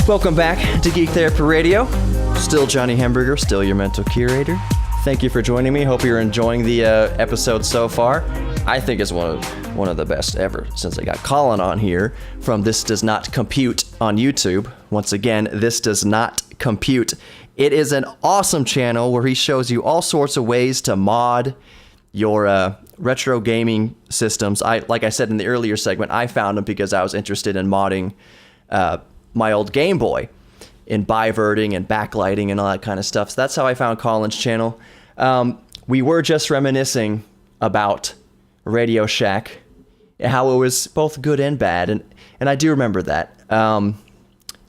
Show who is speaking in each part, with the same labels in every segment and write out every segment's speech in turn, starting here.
Speaker 1: Welcome back to Geek Therapy Radio. Still Johnny Hamburger, still your mental curator. Thank you for joining me. Hope you're enjoying the episode so far. I think it's one of the best ever since I got Colin on here from This Does Not Compute on YouTube. Once again, This Does Not Compute. It is an awesome channel where he shows you all sorts of ways to mod your retro gaming systems. Like I said in the earlier segment, I found him because I was interested in modding my old Game Boy in biverting and backlighting and all that kind of stuff. So that's how I found Colin's channel. We were just reminiscing about Radio Shack, how it was both good and bad, and I do remember that.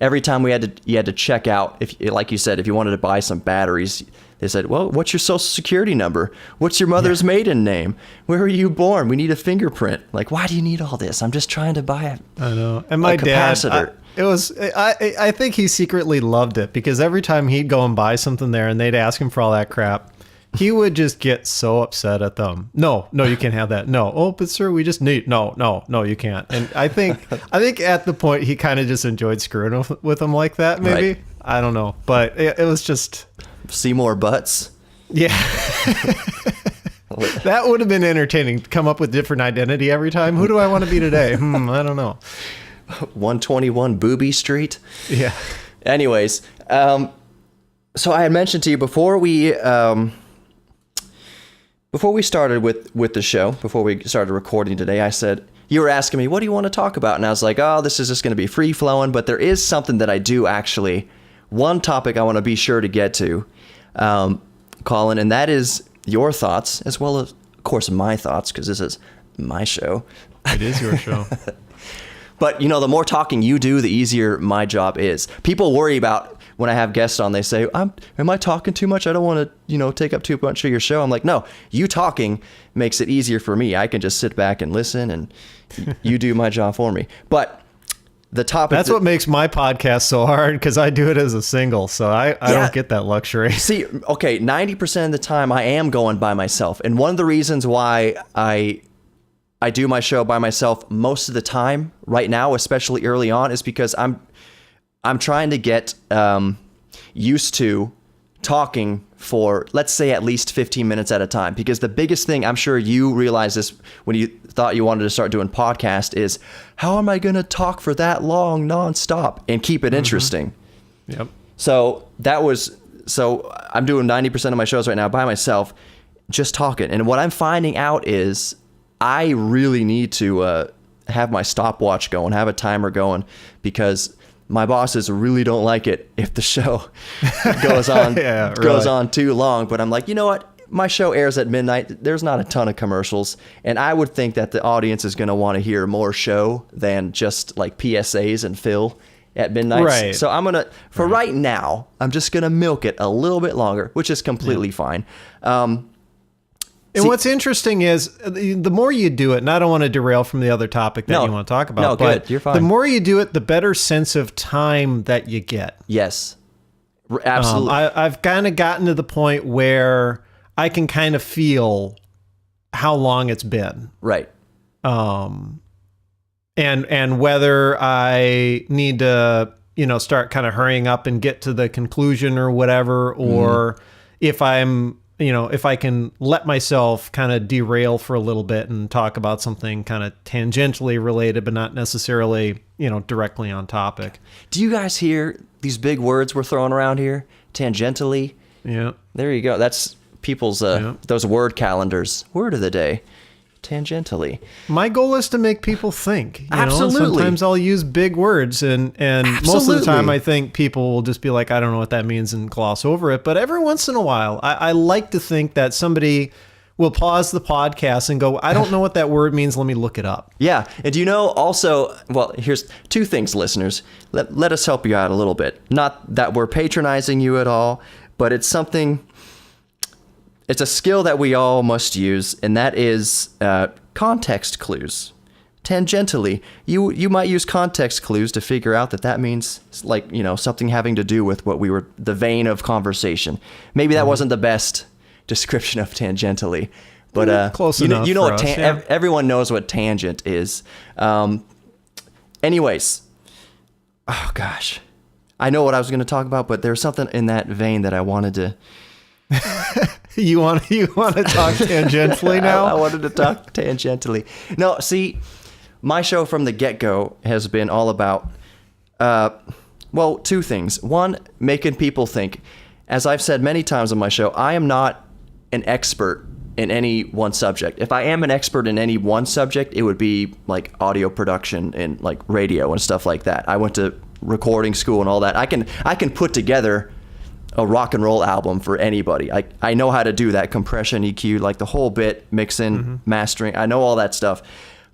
Speaker 1: Every time you had to check out, if like you said, if you wanted to buy some batteries, they said, well, what's your social security number? What's your mother's maiden name? Where were you born? We need a fingerprint. Like, why do you need all this? I'm just trying to buy
Speaker 2: I know. And my dad, I think he secretly loved it because every time he'd go and buy something there and they'd ask him for all that crap, he would just get so upset at them. No, you can't have that. No. Oh, but sir, we just need, no, you can't. And I think at the point he kind of just enjoyed screwing with them like that, maybe. Right. I don't know. But it was just...
Speaker 1: See more butts?
Speaker 2: Yeah. That would have been entertaining. Come up with different identity every time. Who do I want to be today? I don't know.
Speaker 1: 121 Booby Street?
Speaker 2: Yeah.
Speaker 1: Anyways, so I had mentioned to you before we started with the show, before we started recording today, I said, you were asking me, what do you want to talk about? And I was like, oh, this is just going to be free flowing, but there is something that I do actually, one topic I want to be sure to get to, Colin, and that is your thoughts, as well as, of course, my thoughts, because this is my show.
Speaker 2: It is your show.
Speaker 1: But, the more talking you do, the easier my job is. People worry about when I have guests on, they say, am I talking too much? I don't want to, take up too much of your show. I'm like, no, you talking makes it easier for me. I can just sit back and listen and you do my job for me. But the topic...
Speaker 2: That's what makes my podcast so hard because I do it as a single. So I don't get that luxury.
Speaker 1: See, okay, 90% of the time I am going by myself. And one of the reasons why I do my show by myself most of the time right now, especially early on, is because I'm trying to get used to talking for, let's say, at least 15 minutes at a time. Because the biggest thing, I'm sure you realized this when you thought you wanted to start doing podcast, is how am I going to talk for that long nonstop and keep it interesting?
Speaker 2: Yep.
Speaker 1: So I'm doing 90% of my shows right now by myself, just talking. And what I'm finding out is I really need to have my stopwatch going, have a timer going, because my bosses really don't like it if the show goes on goes on too long. But I'm like, you know what? My show airs at midnight. There's not a ton of commercials, and I would think that the audience is going to want to hear more show than just like PSAs and Phil at midnight.
Speaker 2: Right.
Speaker 1: So I'm gonna, for right now, I'm just gonna milk it a little bit longer, which is completely fine.
Speaker 2: And what's interesting is the more you do it, and I don't want to derail from the other topic that you want to talk about,
Speaker 1: no,
Speaker 2: but
Speaker 1: good. You're fine.
Speaker 2: The more you do it, the better sense of time that you get.
Speaker 1: Yes, absolutely.
Speaker 2: I've kind of gotten to the point where I can kind of feel how long it's been.
Speaker 1: Right.
Speaker 2: And whether I need to, start kind of hurrying up and get to the conclusion or whatever, or if I'm... if I can let myself kind of derail for a little bit and talk about something kind of tangentially related, but not necessarily, directly on topic.
Speaker 1: Do you guys hear these big words we're throwing around here? Tangentially.
Speaker 2: Yeah.
Speaker 1: There you go. That's people's, those word calendars. Word of the day. Tangentially.
Speaker 2: My goal is to make people think.
Speaker 1: Absolutely.
Speaker 2: Sometimes I'll use big words and most of the time I think people will just be like, I don't know what that means and gloss over it. But every once in a while, I like to think that somebody will pause the podcast and go, I don't know what that word means. Let me look it up.
Speaker 1: Yeah. And also, well, here's two things, listeners. Let us help you out a little bit. Not that we're patronizing you at all, but it's something... It's a skill that we all must use, and that is context clues. Tangentially, you might use context clues to figure out that means like, something having to do with the vein of conversation. Maybe that wasn't the best description of tangentially, but
Speaker 2: close enough.
Speaker 1: Everyone knows what tangent is. Anyways, oh gosh. I know what I was going to talk about, but there's something in that vein that I wanted to.
Speaker 2: You want to talk tangentially now?
Speaker 1: I wanted to talk tangentially. No, see, my show from the get-go has been all about, well, two things. One, making people think. As I've said many times on my show, I am not an expert in any one subject. If I am an expert in any one subject, it would be like audio production and like radio and stuff like that. I went to recording school and all that. I can put together a rock and roll album for anybody. I know how to do that, compression, EQ, like the whole bit, mixing, mastering. I know all that stuff.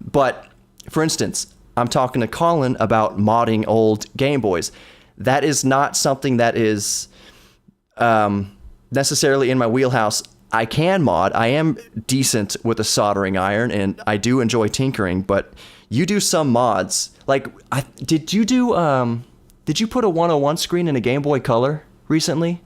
Speaker 1: But for instance, I'm talking to Colin about modding old Game Boys. That is not something that is necessarily in my wheelhouse. I can mod. I am decent with a soldering iron, and I do enjoy tinkering. But you do some mods. Like, did you put a 101 screen in a Game Boy Color recently?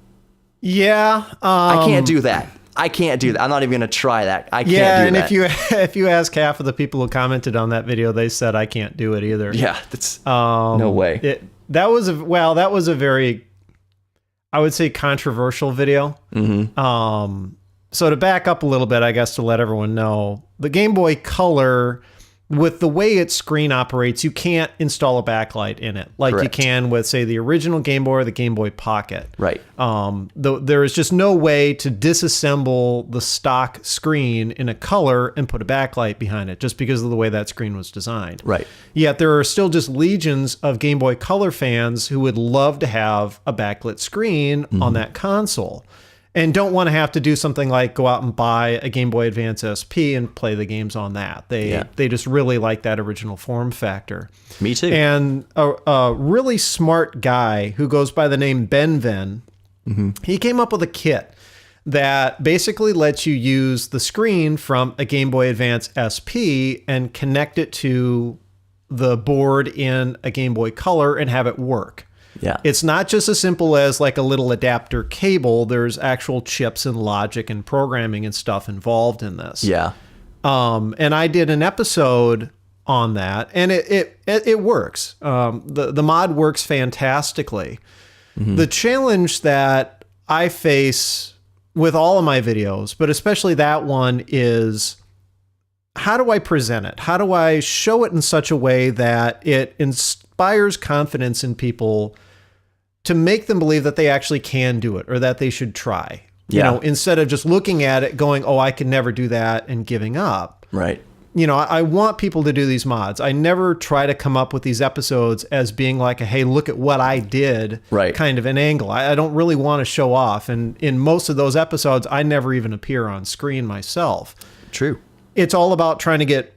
Speaker 2: Yeah.
Speaker 1: I can't do that. I'm not even gonna try that. I can't do that.
Speaker 2: Yeah, and if you ask half of the people who commented on that video, they said I can't do it either.
Speaker 1: Yeah, that's no way.
Speaker 2: That was a very, I would say, controversial video. So to back up a little bit, I guess, to let everyone know, the Game Boy Color, with the way its screen operates, you can't install a backlight in it like
Speaker 1: Correct.
Speaker 2: you can with, say, the original Game Boy or the Game Boy Pocket.
Speaker 1: Right.
Speaker 2: There is just no way to disassemble the stock screen in a Color and put a backlight behind it, just because of the way that screen was designed.
Speaker 1: Right.
Speaker 2: Yet there are still just legions of Game Boy Color fans who would love to have a backlit screen on that console, and don't want to have to do something like go out and buy a Game Boy Advance SP and play the games on that. They just really like that original form factor.
Speaker 1: Me too.
Speaker 2: And a really smart guy who goes by the name Ben, he came up with a kit that basically lets you use the screen from a Game Boy Advance SP and connect it to the board in a Game Boy Color and have it work.
Speaker 1: Yeah.
Speaker 2: It's not just as simple as like a little adapter cable. There's actual chips and logic and programming and stuff involved in this.
Speaker 1: Yeah.
Speaker 2: And I did an episode on that, and it works. The mod works fantastically. The challenge that I face with all of my videos, but especially that one, is how do I present it? How do I show it in such a way that it inspires confidence in people to make them believe that they actually can do it or that they should try? You know, instead of just looking at it going, oh, I could never do that, and giving up.
Speaker 1: Right.
Speaker 2: You know, I want people to do these mods. I never try to come up with these episodes as being like a, hey, look at what I did kind of an angle. I don't really want to show off. And in most of those episodes, I never even appear on screen myself.
Speaker 1: True.
Speaker 2: It's all about trying to get,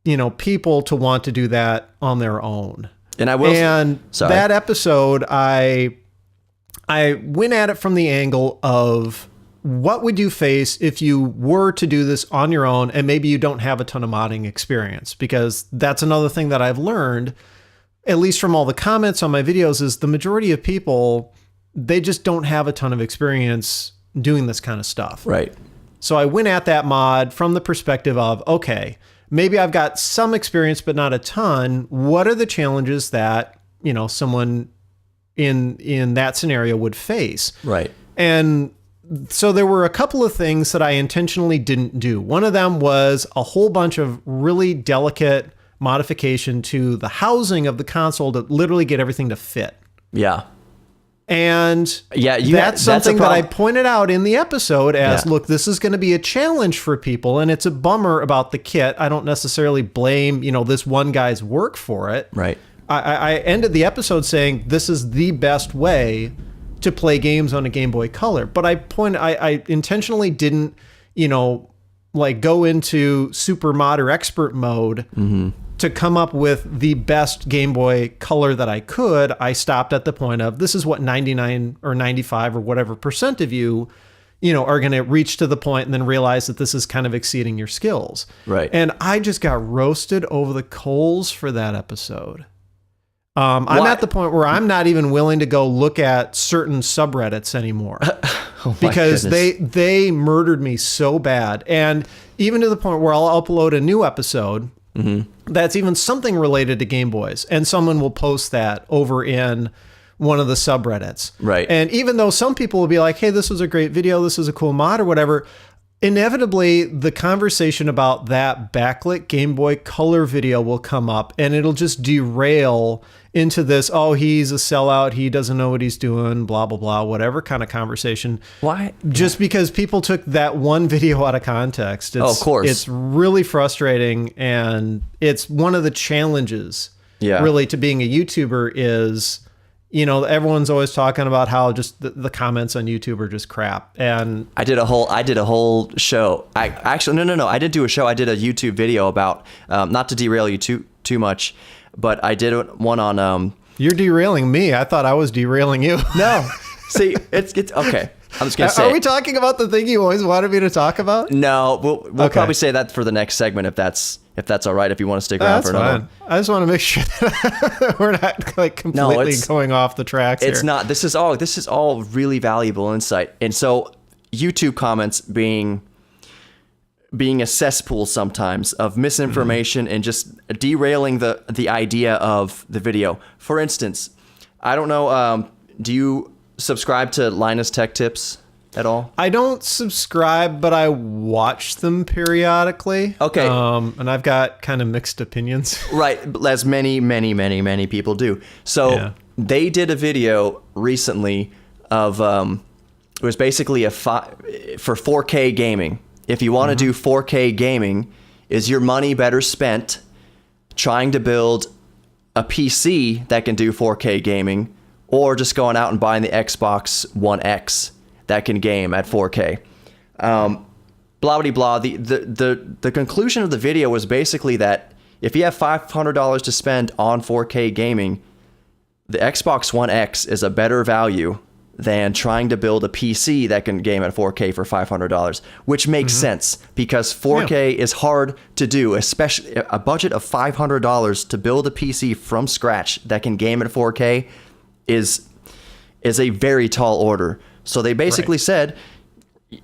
Speaker 2: you know, people to want to do that on their own.
Speaker 1: And I will.
Speaker 2: And that episode, I went at it from the angle of, what would you face if you were to do this on your own and maybe you don't have a ton of modding experience? Because that's another thing that I've learned, at least from all the comments on my videos, is the majority of people, they just don't have a ton of experience doing this kind of stuff.
Speaker 1: Right.
Speaker 2: So I went at that mod from the perspective of, okay, maybe I've got some experience, but not a ton. What are the challenges that, you know, someone in that scenario would face?
Speaker 1: Right.
Speaker 2: And so there were a couple of things that I intentionally didn't do. One of them was a whole bunch of really delicate modification to the housing of the console to literally get everything to fit.
Speaker 1: Yeah.
Speaker 2: And that's something that I pointed out in the episode as, look, this is going to be a challenge for people, and it's a bummer about the kit. I don't necessarily blame, you know, this one guy's work for it.
Speaker 1: Right.
Speaker 2: I ended the episode saying this is the best way to play games on a Game Boy Color. But I intentionally didn't, you know, like go into super mod or expert mode to come up with the best Game Boy Color that I could. I stopped at the point of, this is what 99 or 95 or whatever % of you know, are going to reach to the point and then realize that this is kind of exceeding your skills.
Speaker 1: Right.
Speaker 2: And I just got roasted over the coals for that episode. I'm at the point where I'm not even willing to go look at certain subreddits anymore because they murdered me so bad. And even to the point where I'll upload a new episode that's even something related to Game Boys, and someone will post that over in one of the subreddits.
Speaker 1: Right.
Speaker 2: And even though some people will be like, hey, this was a great video, this is a cool mod or whatever, inevitably the conversation about that backlit Game Boy Color video will come up and it'll just derail into this, oh, he's a sellout, he doesn't know what he's doing, blah, blah, blah, whatever kind of conversation.
Speaker 1: Why?
Speaker 2: Just because people took that one video out of context.
Speaker 1: Of course.
Speaker 2: It's really frustrating, and it's one of the challenges really to being a YouTuber is, you know, everyone's always talking about how just the comments on YouTube are just crap. And
Speaker 1: I did a whole show. I didn't do a show. I did a YouTube video about, not to derail you too much, but I did one on,
Speaker 2: you're derailing me. I thought I was derailing you.
Speaker 1: No, see, it's okay. I'm just going to say,
Speaker 2: are we talking about the thing you always wanted me to talk about?
Speaker 1: No, we'll probably say that for the next segment, if that's all right, if you want to stick around for another one.
Speaker 2: I just want to make sure that we're not like completely going off the tracks here.
Speaker 1: It's not. This is all really valuable insight. And so YouTube comments being a cesspool sometimes of misinformation and just derailing the idea of the video. For instance, I don't know, do you subscribe to Linus Tech Tips at all? I
Speaker 2: don't subscribe, but I watch them periodically.
Speaker 1: Okay.
Speaker 2: And I've got kind of mixed opinions.
Speaker 1: Right, as many people do. So they did a video recently of it was basically for 4K gaming. If you want to do 4K gaming, is your money better spent trying to build a PC that can do 4K gaming, or just going out and buying the Xbox One X that can game at 4K? Blah, blah, blah. The conclusion of the video was basically that if you have $500 to spend on 4K gaming, the Xbox One X is a better value than trying to build a PC that can game at 4K for $500, which makes sense because 4K is hard to do, especially a budget of $500 to build a PC from scratch that can game at 4K is a very tall order. So they basically said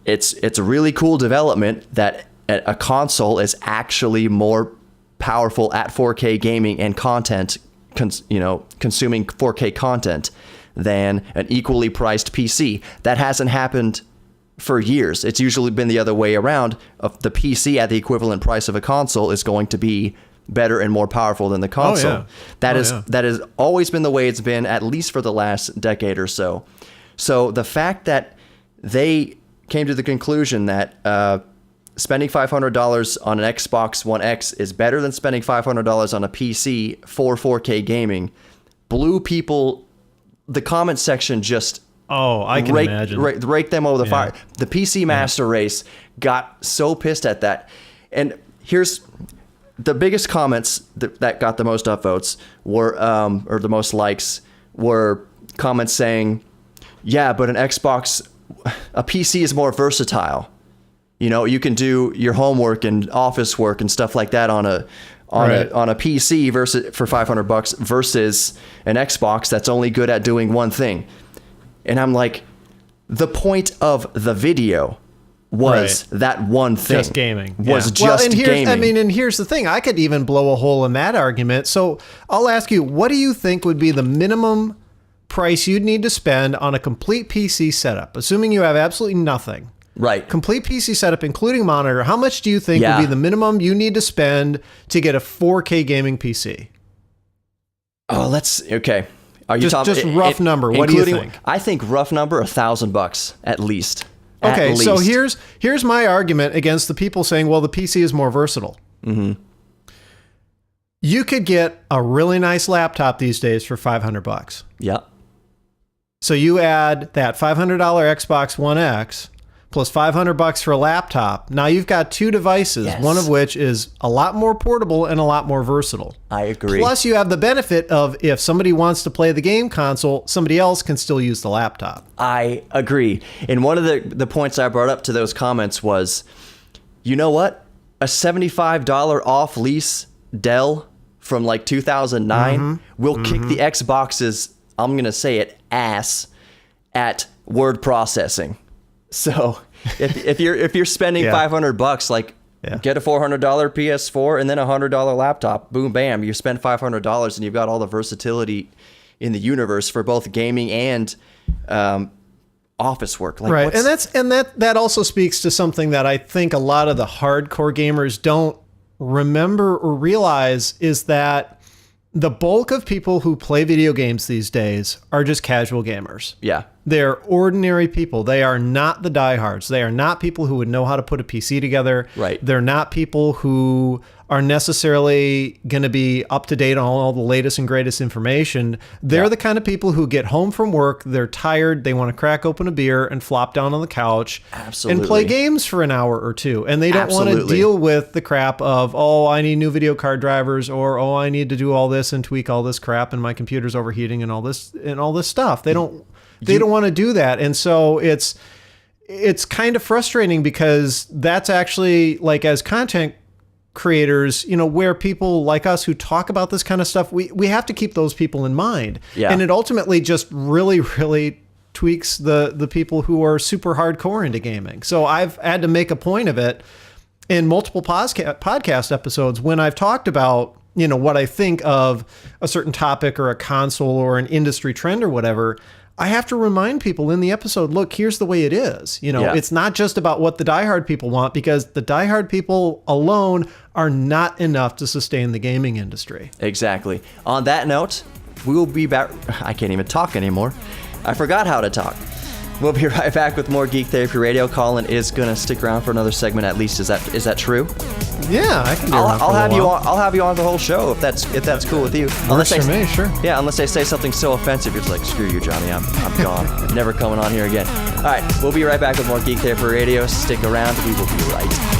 Speaker 1: it's a really cool development that a console is actually more powerful at 4K gaming and content, consuming 4K content than an equally priced PC. That hasn't happened for years. It's usually been the other way around. Of the PC at the equivalent price of a console is going to be better and more powerful than the console. That has always been the way it's been, at least for the last decade or so. So the fact that they came to the conclusion that spending $500 on an Xbox One X is better than spending $500 on a PC for 4K gaming blew people. The comment section just
Speaker 2: I can imagine.
Speaker 1: Rake them over the fire. The PC Master Race got so pissed at that. And here's the biggest comments that got the most upvotes were, or the most likes, were comments saying, yeah, but a PC is more versatile. You know, you can do your homework and office work and stuff like that on a PC versus for $500 versus an Xbox that's only good at doing one thing. And I'm like, the point of the video was that one thing.
Speaker 2: Just gaming.
Speaker 1: Gaming.
Speaker 2: And here's the thing. I could even blow a hole in that argument. So I'll ask you, what do you think would be the minimum price you'd need to spend on a complete PC setup, assuming you have absolutely nothing?
Speaker 1: Right.
Speaker 2: Complete PC setup, including monitor. How much do you think would be the minimum you need to spend to get a 4K gaming PC?
Speaker 1: Oh, okay. Are you
Speaker 2: just rough number? What do you think?
Speaker 1: I think rough number $1,000 at least.
Speaker 2: Okay, so here's my argument against the people saying, well, the PC is more versatile.
Speaker 1: Mm-hmm.
Speaker 2: You could get a really nice laptop these days for $500.
Speaker 1: Yeah.
Speaker 2: So you add that $500 Xbox One X plus $500 for a laptop. Now you've got two devices, one of which is a lot more portable and a lot more versatile.
Speaker 1: I agree.
Speaker 2: Plus you have the benefit of if somebody wants to play the game console, somebody else can still use the laptop.
Speaker 1: I agree. And one of the points I brought up to those comments was, you know what? A $75 off lease Dell from like 2009 will kick the Xbox's, I'm going to say it, ass at word processing. So if you're spending $500, like get a $400 PS4 and then a $100 laptop, boom, bam, you spend $500 and you've got all the versatility in the universe for both gaming and office work. Like,
Speaker 2: right, and that also speaks to something that I think a lot of the hardcore gamers don't remember or realize, is that the bulk of people who play video games these days are just casual gamers.
Speaker 1: Yeah.
Speaker 2: They're ordinary people. They are not the diehards. They are not people who would know how to put a PC together.
Speaker 1: Right.
Speaker 2: They're not people who are necessarily going to be up to date on all the latest and greatest information. They're the kind of people who get home from work, they're tired, they want to crack open a beer and flop down on the couch and play games for an hour or two. And they don't want to deal with the crap of, oh, I need new video card drivers, or, oh, I need to do all this and tweak all this crap and my computer's overheating and all this stuff. They don't want to do that. And so it's kind of frustrating, because that's actually, like, as content creators, where people like us who talk about this kind of stuff, we have to keep those people in mind. Yeah. And it ultimately just really, really tweaks the people who are super hardcore into gaming. So I've had to make a point of it in multiple podcast episodes when I've talked about, what I think of a certain topic or a console or an industry trend or whatever. I have to remind people in the episode, look, here's the way it is. It's not just about what the diehard people want, because the diehard people alone are not enough to sustain the gaming industry.
Speaker 1: Exactly. On that note, we will be back. I can't even talk anymore. I forgot how to talk. We'll be right back with more Geek Therapy Radio. Colin is going to stick around for another segment at least. Is that true?
Speaker 2: Yeah, I can do
Speaker 1: I'll have you on the whole show if that's cool with you.
Speaker 2: Works for me, sure.
Speaker 1: Yeah, unless they say something so offensive, you're just like, screw you, Johnny. I'm gone. Never coming on here again. All right, we'll be right back with more Geek Therapy Radio. Stick around. We will be right